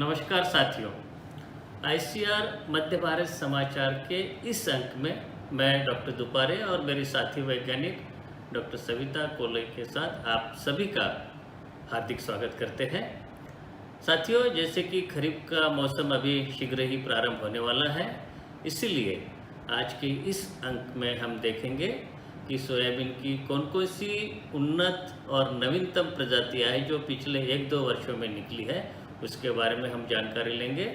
नमस्कार साथियों। आईसीआर मध्य भारत समाचार के इस अंक में मैं डॉक्टर दुपारे और मेरी साथी वैज्ञानिक डॉक्टर सविता कोले के साथ आप सभी का हार्दिक स्वागत करते हैं। साथियों, जैसे कि खरीफ का मौसम अभी शीघ्र ही प्रारंभ होने वाला है, इसीलिए आज के इस अंक में हम देखेंगे कि सोयाबीन की कौन कौन सी उन्नत और नवीनतम प्रजातियां हैं जो पिछले 1-2 वर्षों में निकली है, उसके बारे में हम जानकारी लेंगे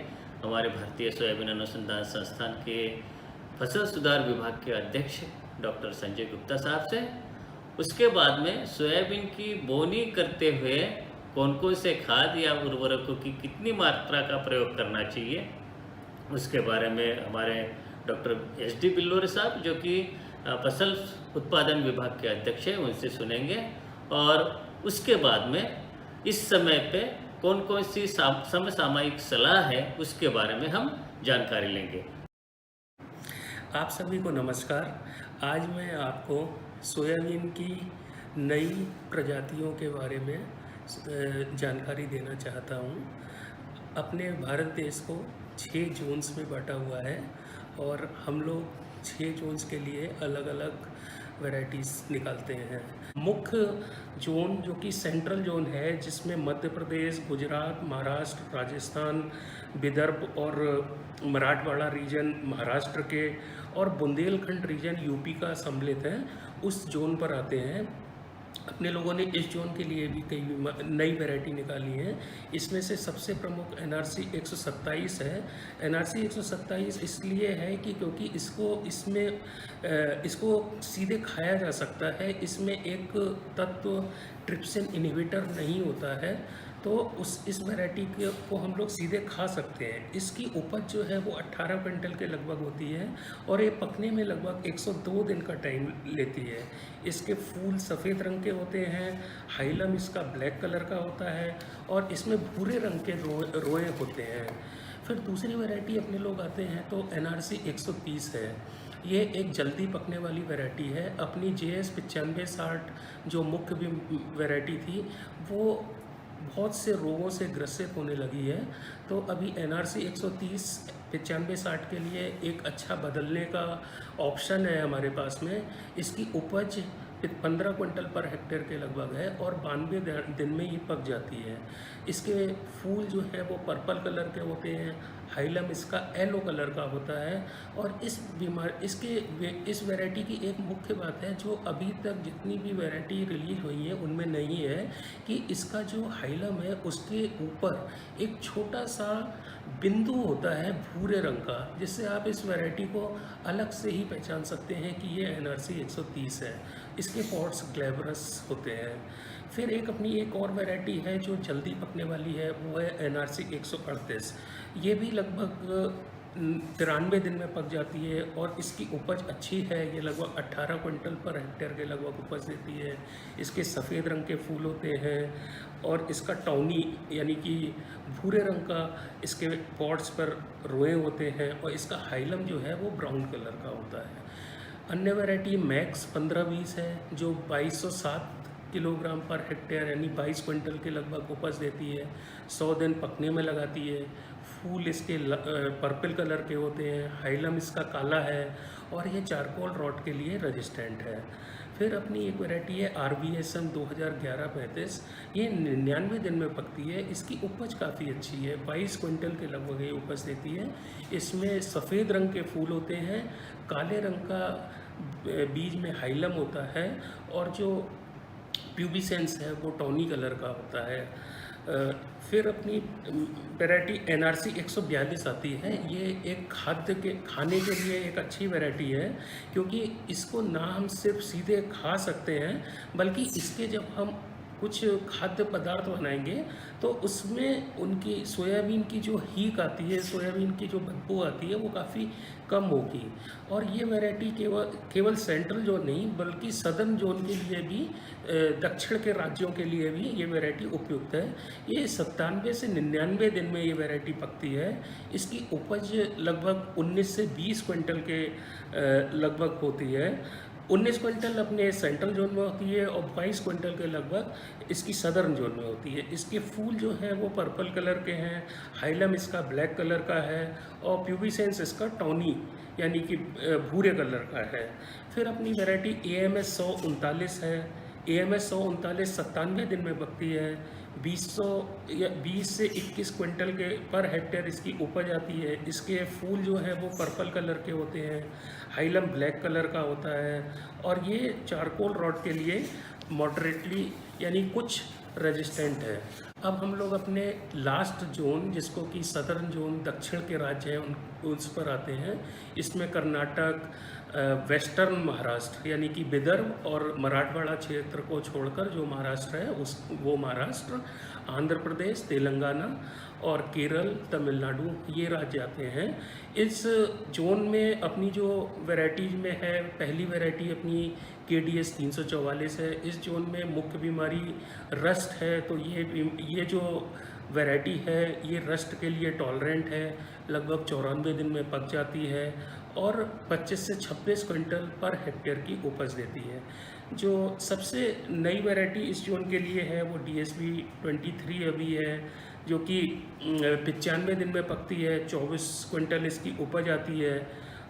हमारे भारतीय सोयाबीन अनुसंधान संस्थान के फसल सुधार विभाग के अध्यक्ष डॉक्टर संजय गुप्ता साहब से। उसके बाद में सोयाबीन की बोनी करते हुए कौन कौन से खाद या उर्वरकों की कितनी मात्रा का प्रयोग करना चाहिए, उसके बारे में हमारे डॉक्टर एस.डी. बिल्लोरे साहब, जो कि फसल उत्पादन विभाग के अध्यक्ष हैं, उनसे सुनेंगे। और उसके बाद में इस समय पे कौन कौन सी समसामयिक सलाह है, उसके बारे में हम जानकारी लेंगे। आप सभी को नमस्कार। आज मैं आपको सोयाबीन की नई प्रजातियों के बारे में जानकारी देना चाहता हूँ। अपने भारत देश को 6 जोन्स में बांटा हुआ है और हम लोग 6 जोन्स के लिए अलग अलग वैरायटीज़ निकालते हैं। मुख्य जोन जो कि सेंट्रल जोन है, जिसमें मध्य प्रदेश, गुजरात, महाराष्ट्र, राजस्थान, विदर्भ और मराठवाड़ा रीजन महाराष्ट्र के और बुंदेलखंड रीजन यूपी का सम्मिलित है, उस जोन पर आते हैं। अपने लोगों ने इस जोन के लिए भी कई नई वैरायटी निकाली है। इसमें से सबसे प्रमुख NRC 127 है। NRC 127 इसलिए है कि क्योंकि इसको सीधे खाया जा सकता है। इसमें एक तत्व ट्रिप्सिन इनहिबिटर नहीं होता है, तो इस वैरायटी को हम लोग सीधे खा सकते हैं। इसकी उपज जो है वो 18 क्विंटल के लगभग होती है और ये पकने में लगभग 102 दिन का टाइम लेती है। इसके फूल सफ़ेद रंग के होते हैं, हाइलम इसका ब्लैक कलर का होता है और इसमें भूरे रंग के रोए होते हैं। फिर दूसरी वैरायटी अपने लोग आते हैं तो NRC 130 है। ये एक जल्दी पकने वाली वैरायटी है। अपनी JS 9560 जो मुख्य भी वैरायटी थी, वो बहुत से रोगों से ग्रसित होने लगी है, तो अभी NRC 130 9560 के लिए एक अच्छा बदलने का ऑप्शन है हमारे पास में। इसकी उपज 15 क्विंटल पर हेक्टेयर के लगभग है और 92 दिन में ये पक जाती है। इसके फूल जो है वो पर्पल कलर के होते हैं, हाइलम इसका येलो कलर का होता है। और इस वैरायटी की एक मुख्य बात है जो अभी तक जितनी भी वैरायटी रिलीज हुई है उनमें नहीं है, कि इसका जो हाइलम है उसके ऊपर एक छोटा सा बिंदु होता है भूरे रंग का, जिससे आप इस वैरायटी को अलग से ही पहचान सकते हैं कि ये NRC 130 है। इसके पॉट्स ग्लैब्रस होते हैं। फिर एक और वैरायटी है जो जल्दी पकने वाली है, वो है NRC 138। ये भी लगभग 93 दिन में पक जाती है और इसकी उपज अच्छी है। ये लगभग 18 क्विंटल पर हेक्टेयर के लगभग उपज देती है। इसके सफ़ेद रंग के फूल होते हैं और इसका टॉनी यानी कि भूरे रंग का इसके पॉट्स पर रोए होते हैं और इसका हाइलम जो है वो ब्राउन कलर का होता है। अन्य वैरायटी मैक्स 1520 है जो 2207 किलोग्राम पर हेक्टेयर यानी 22 क्विंटल के लगभग उपज देती है। 100 दिन पकने में लगाती है। फूल इसके पर्पल कलर के होते हैं, हाइलम इसका काला है और ये चारकोल रॉट के लिए रेजिस्टेंट है। फिर अपनी एक वैरायटी है RVSM 2011-35। ये 99 दिन में पकती है। इसकी उपज काफ़ी अच्छी है, 22 क्विंटल के लगभग ये उपज देती है। इसमें सफ़ेद रंग के फूल होते हैं, काले रंग का बीज में हाइलम होता है और जो प्यूबिसेंस है वो टॉनी कलर का होता है। फिर अपनी वैरायटी NRC 142 आती है। ये एक खाने के लिए एक अच्छी वैरायटी है, क्योंकि इसको ना हम सिर्फ सीधे खा सकते हैं, बल्कि इसके जब हम कुछ खाद्य पदार्थ बनाएंगे तो उसमें उनकी सोयाबीन की जो हीक आती है, सोयाबीन की जो बदबू आती है, वो काफ़ी कम होगी। और ये वैरायटी केवल सेंट्रल जोन नहीं बल्कि सदर्न जोन के लिए भी, दक्षिण के राज्यों के लिए भी ये वैरायटी उपयुक्त है। ये 97 से 99 दिन में ये वैरायटी पकती है। इसकी उपज लगभग 19 से 20 क्विंटल के लगभग होती है। 19 क्विंटल अपने सेंट्रल जोन में होती है और 22 क्विंटल के लगभग इसकी सदर्न जोन में होती है। इसके फूल जो है वो पर्पल कलर के हैं, हाइलम इसका ब्लैक कलर का है और प्यूबिसेंस इसका टॉनी यानी कि भूरे कलर का है। फिर अपनी वैरायटी AMS 139 है। AMS 139 97 दिन में पकती है। 20 से 21 क्विंटल के पर हेक्टेयर इसकी उपज आती है। इसके फूल जो है वो पर्पल कलर के होते हैं, हाइलम ब्लैक कलर का होता है और ये चारकोल रॉट के लिए मॉडरेटली यानी कुछ रेजिस्टेंट है। अब हम लोग अपने लास्ट जोन जिसको कि सदर्न जोन दक्षिण के राज्य हैं उस पर आते हैं। इसमें कर्नाटक, वेस्टर्न महाराष्ट्र यानी कि विदर्भ और मराठवाड़ा क्षेत्र को छोड़कर जो महाराष्ट्र है वो महाराष्ट्र, आंध्र प्रदेश, तेलंगाना और केरल, तमिलनाडु ये राज्य आते हैं। इस जोन में अपनी जो वैराइटीज में है, पहली वैरायटी अपनी KDS 344 है। इस जोन में मुख्य बीमारी रस्ट है, तो ये जो वैरायटी है ये रस्ट के लिए टॉलरेंट है। लगभग 94 दिन में पक जाती है और 25 से 26 क्विंटल पर हेक्टेयर की उपज देती है। जो सबसे नई वैरायटी इस जोन के लिए है वो DSB 23 अभी है, जो कि 95 दिन में पकती है। 24 क्विंटल इसकी उपज आती है।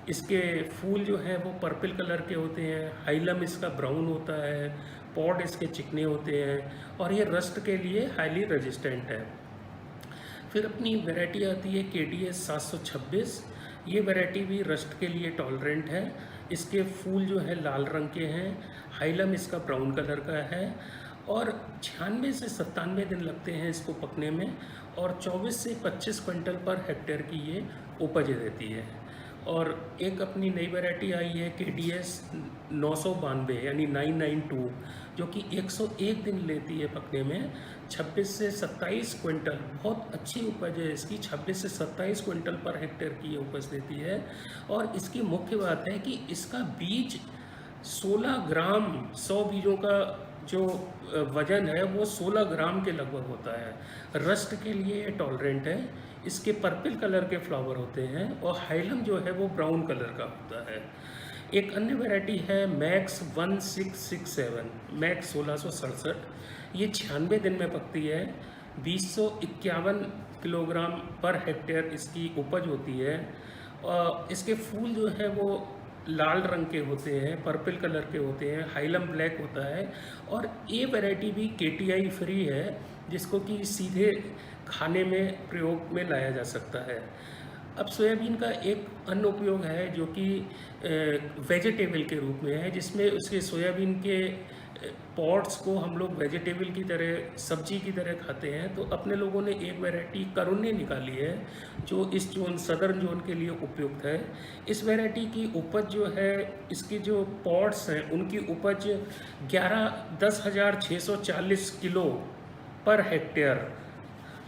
इसके फूल जो हैं वो पर्पल कलर के होते हैं, हाइलम इसका ब्राउन होता है, पॉड इसके चिकने होते हैं और ये रस्ट के लिए हाईली रेजिस्टेंट है। फिर अपनी वैरायटी आती है KDS 726। ये वैरायटी भी रस्ट के लिए टॉलरेंट है। इसके फूल जो है लाल रंग के हैं, हाइलम इसका ब्राउन कलर का है और 96 से 97 दिन लगते हैं इसको पकने में और 24 से 25 क्विंटल पर हेक्टेयर की ये उपज देती है। और एक अपनी नई वैरायटी आई है KDS 992 यानी 992, जो कि 101 दिन लेती है पकने में। 26 से 27 क्विंटल, बहुत अच्छी उपज है इसकी, 26 से 27 क्विंटल पर हेक्टेयर की ये उपज देती है। और इसकी मुख्य बात है कि इसका बीज 16 ग्राम, 100 बीजों का जो वजन है वो 16 ग्राम के लगभग होता है। रस्ट के लिए ये टॉलरेंट है। इसके पर्पल कलर के फ्लावर होते हैं और हाइलम जो है वो ब्राउन कलर का होता है। एक अन्य वैरायटी है मैक्स 1667, मैक्स 1667। ये 96 दिन में पकती है। 251 किलोग्राम पर हेक्टेयर इसकी उपज होती है और इसके फूल जो है वो लाल रंग के होते हैं, पर्पल कलर के होते हैं, हाइलम ब्लैक होता है। और ये वैरायटी भी KTI फ्री है, जिसको कि सीधे खाने में प्रयोग में लाया जा सकता है। अब सोयाबीन का एक अन्य उपयोग है जो कि वेजिटेबल के रूप में है, जिसमें उसके सोयाबीन के पॉड्स को हम लोग वेजिटेबल की तरह, सब्जी की तरह खाते हैं। तो अपने लोगों ने एक वैरायटी करुन्नी निकाली है जो इस जोन सदर्न जोन के लिए उपयुक्त है। इस वैरायटी की उपज जो है, इसकी जो पॉड्स हैं उनकी उपज 10,640 किलो पर हेक्टेयर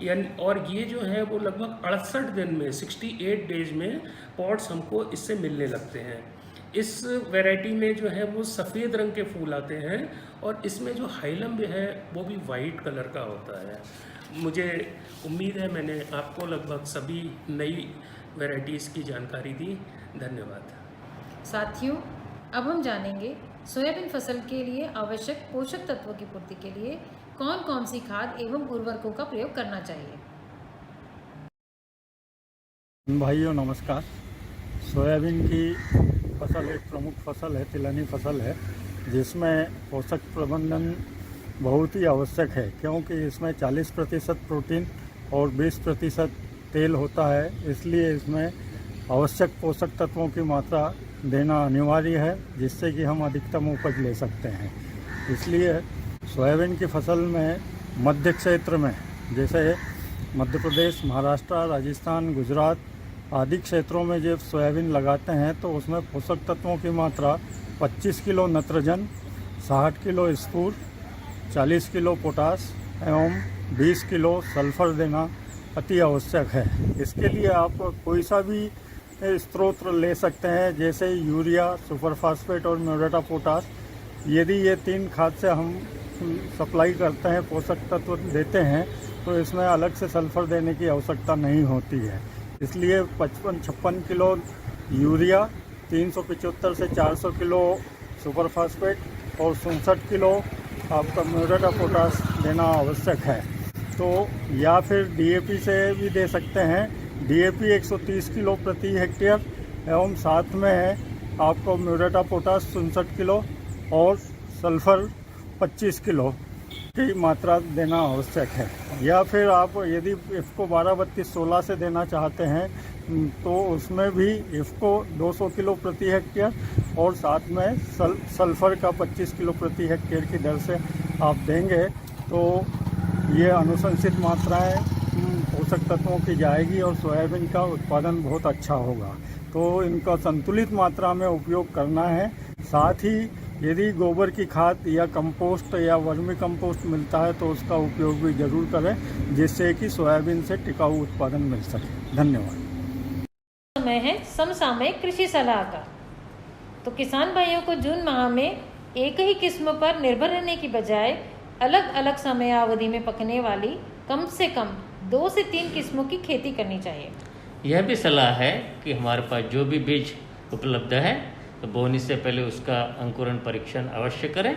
यानी, और ये जो है वो लगभग 68 दिन में 68 डेज में पॉड्स हमको इससे मिलने लगते हैं। इस वैरायटी में जो है वो सफ़ेद रंग के फूल आते हैं और इसमें जो हाइलम भी है वो भी वाइट कलर का होता है। मुझे उम्मीद है मैंने आपको लगभग सभी नई वैरायटीज़ की जानकारी दी। धन्यवाद। साथियों, अब हम जानेंगे सोयाबीन फसल के लिए आवश्यक पोषक तत्वों की पूर्ति के लिए कौन कौन सी खाद एवं उर्वरकों का प्रयोग करना चाहिए। भाइयों नमस्कार। सोयाबीन की फसल एक प्रमुख फसल है, तिलहनी फसल है, जिसमें पोषक प्रबंधन बहुत ही आवश्यक है, क्योंकि इसमें 40% प्रोटीन और 20% तेल होता है। इसलिए इसमें आवश्यक पोषक तत्वों की मात्रा देना अनिवार्य है, जिससे कि हम अधिकतम उपज ले सकते हैं। इसलिए सोयाबीन की फसल में मध्य क्षेत्र में, जैसे मध्य प्रदेश, महाराष्ट्र, राजस्थान, गुजरात आदि क्षेत्रों में जब सोयाबीन लगाते हैं तो उसमें पोषक तत्वों की मात्रा 25 किलो नत्रजन, 60 किलो स्फूर, 40 किलो पोटास एवं 20 किलो सल्फर देना अति आवश्यक है। इसके लिए आप कोई सा भी स्रोत ले सकते हैं, जैसे यूरिया, सुपर फास्फेट और म्यूरेट ऑफ पोटास। यदि ये 3 खाद से हम सप्लाई करते हैं, पोषक तत्व देते हैं, तो इसमें अलग से सल्फर देने की आवश्यकता नहीं होती है। इसलिए 55-56 किलो यूरिया, 375 से 400 किलो सुपर फास्फेट और 67 किलो आपका म्यूरेट ऑफ पोटाश देना आवश्यक है। तो या फिर डीएपी से भी दे सकते हैं। डीएपी 130 किलो प्रति हेक्टेयर एवं साथ में है आपको म्यूरेट ऑफ पोटाश 67 किलो और सल्फर 25 किलो की मात्रा देना आवश्यक है। या फिर आप यदि इफ़को 12-32-16 से देना चाहते हैं तो उसमें भी इफ़को 200 किलो प्रति हेक्टेयर और साथ में सल्फर का 25 किलो प्रति हेक्टेयर की दर से आप देंगे तो ये अनुशंसित मात्राएं पोषक तत्वों की जाएगी और सोयाबीन का उत्पादन बहुत अच्छा होगा। तो इनका संतुलित मात्रा में उपयोग करना है। साथ ही यदि गोबर की खाद या कंपोस्ट या वर्मी कंपोस्ट मिलता है तो उसका उपयोग भी जरूर करें, जिससे कि सोयाबीन से टिकाऊ उत्पादन मिल सके। धन्यवाद। समय है समसामयिक कृषि सलाह का। तो किसान भाइयों को जून माह में एक ही किस्म पर निर्भर रहने की बजाय अलग अलग समयावधि में पकने वाली कम से कम 2 से 3 किस्मों की खेती करनी चाहिए। यह भी सलाह है कि हमारे पास जो भी बीज उपलब्ध है तो बोनी से पहले उसका अंकुरण परीक्षण अवश्य करें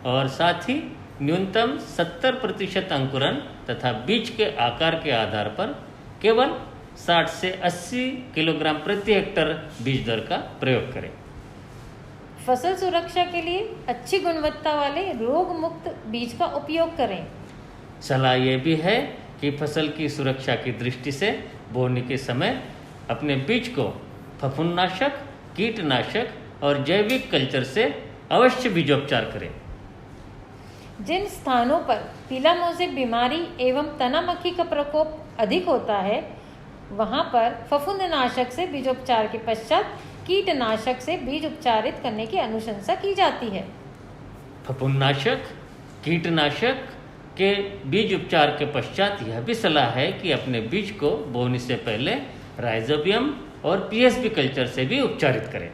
और साथ ही न्यूनतम 70% अंकुरण तथा बीज के आकार के आधार पर केवल 60 से 80 किलोग्राम प्रति हेक्टेयर बीज दर का प्रयोग करें। फसल सुरक्षा के लिए अच्छी गुणवत्ता वाले रोग मुक्त बीज का उपयोग करें। सलाह ये भी है कि फसल की सुरक्षा की दृष्टि से बोने के समय अपने बीज को फफूंदनाशक, कीटनाशक और जैविक कल्चर से अवश्य बीजोपचार करें। जिन स्थानों पर पीला मोज़ेक बीमारी एवं तना मक्खी का प्रकोप अधिक होता है वहां पर फफूंदनाशक से बीजोपचार के पश्चात कीटनाशक से बीज उपचारित करने की अनुशंसा की जाती है। फफूंदनाशक, कीटनाशक के बीज उपचार के पश्चात यह भी सलाह है कि अपने बीज को बोने से पहले राइजोबियम और पीएसबी कल्चर से भी उपचारित करें।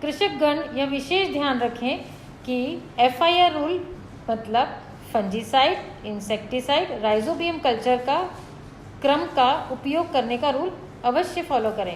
कृषकगण यह विशेष ध्यान रखें कि FIR रूल मतलब फंजीसाइड, इंसेक्टिसाइड, राइजोबियम कल्चर का क्रम का उपयोग करने का रूल अवश्य फॉलो करें।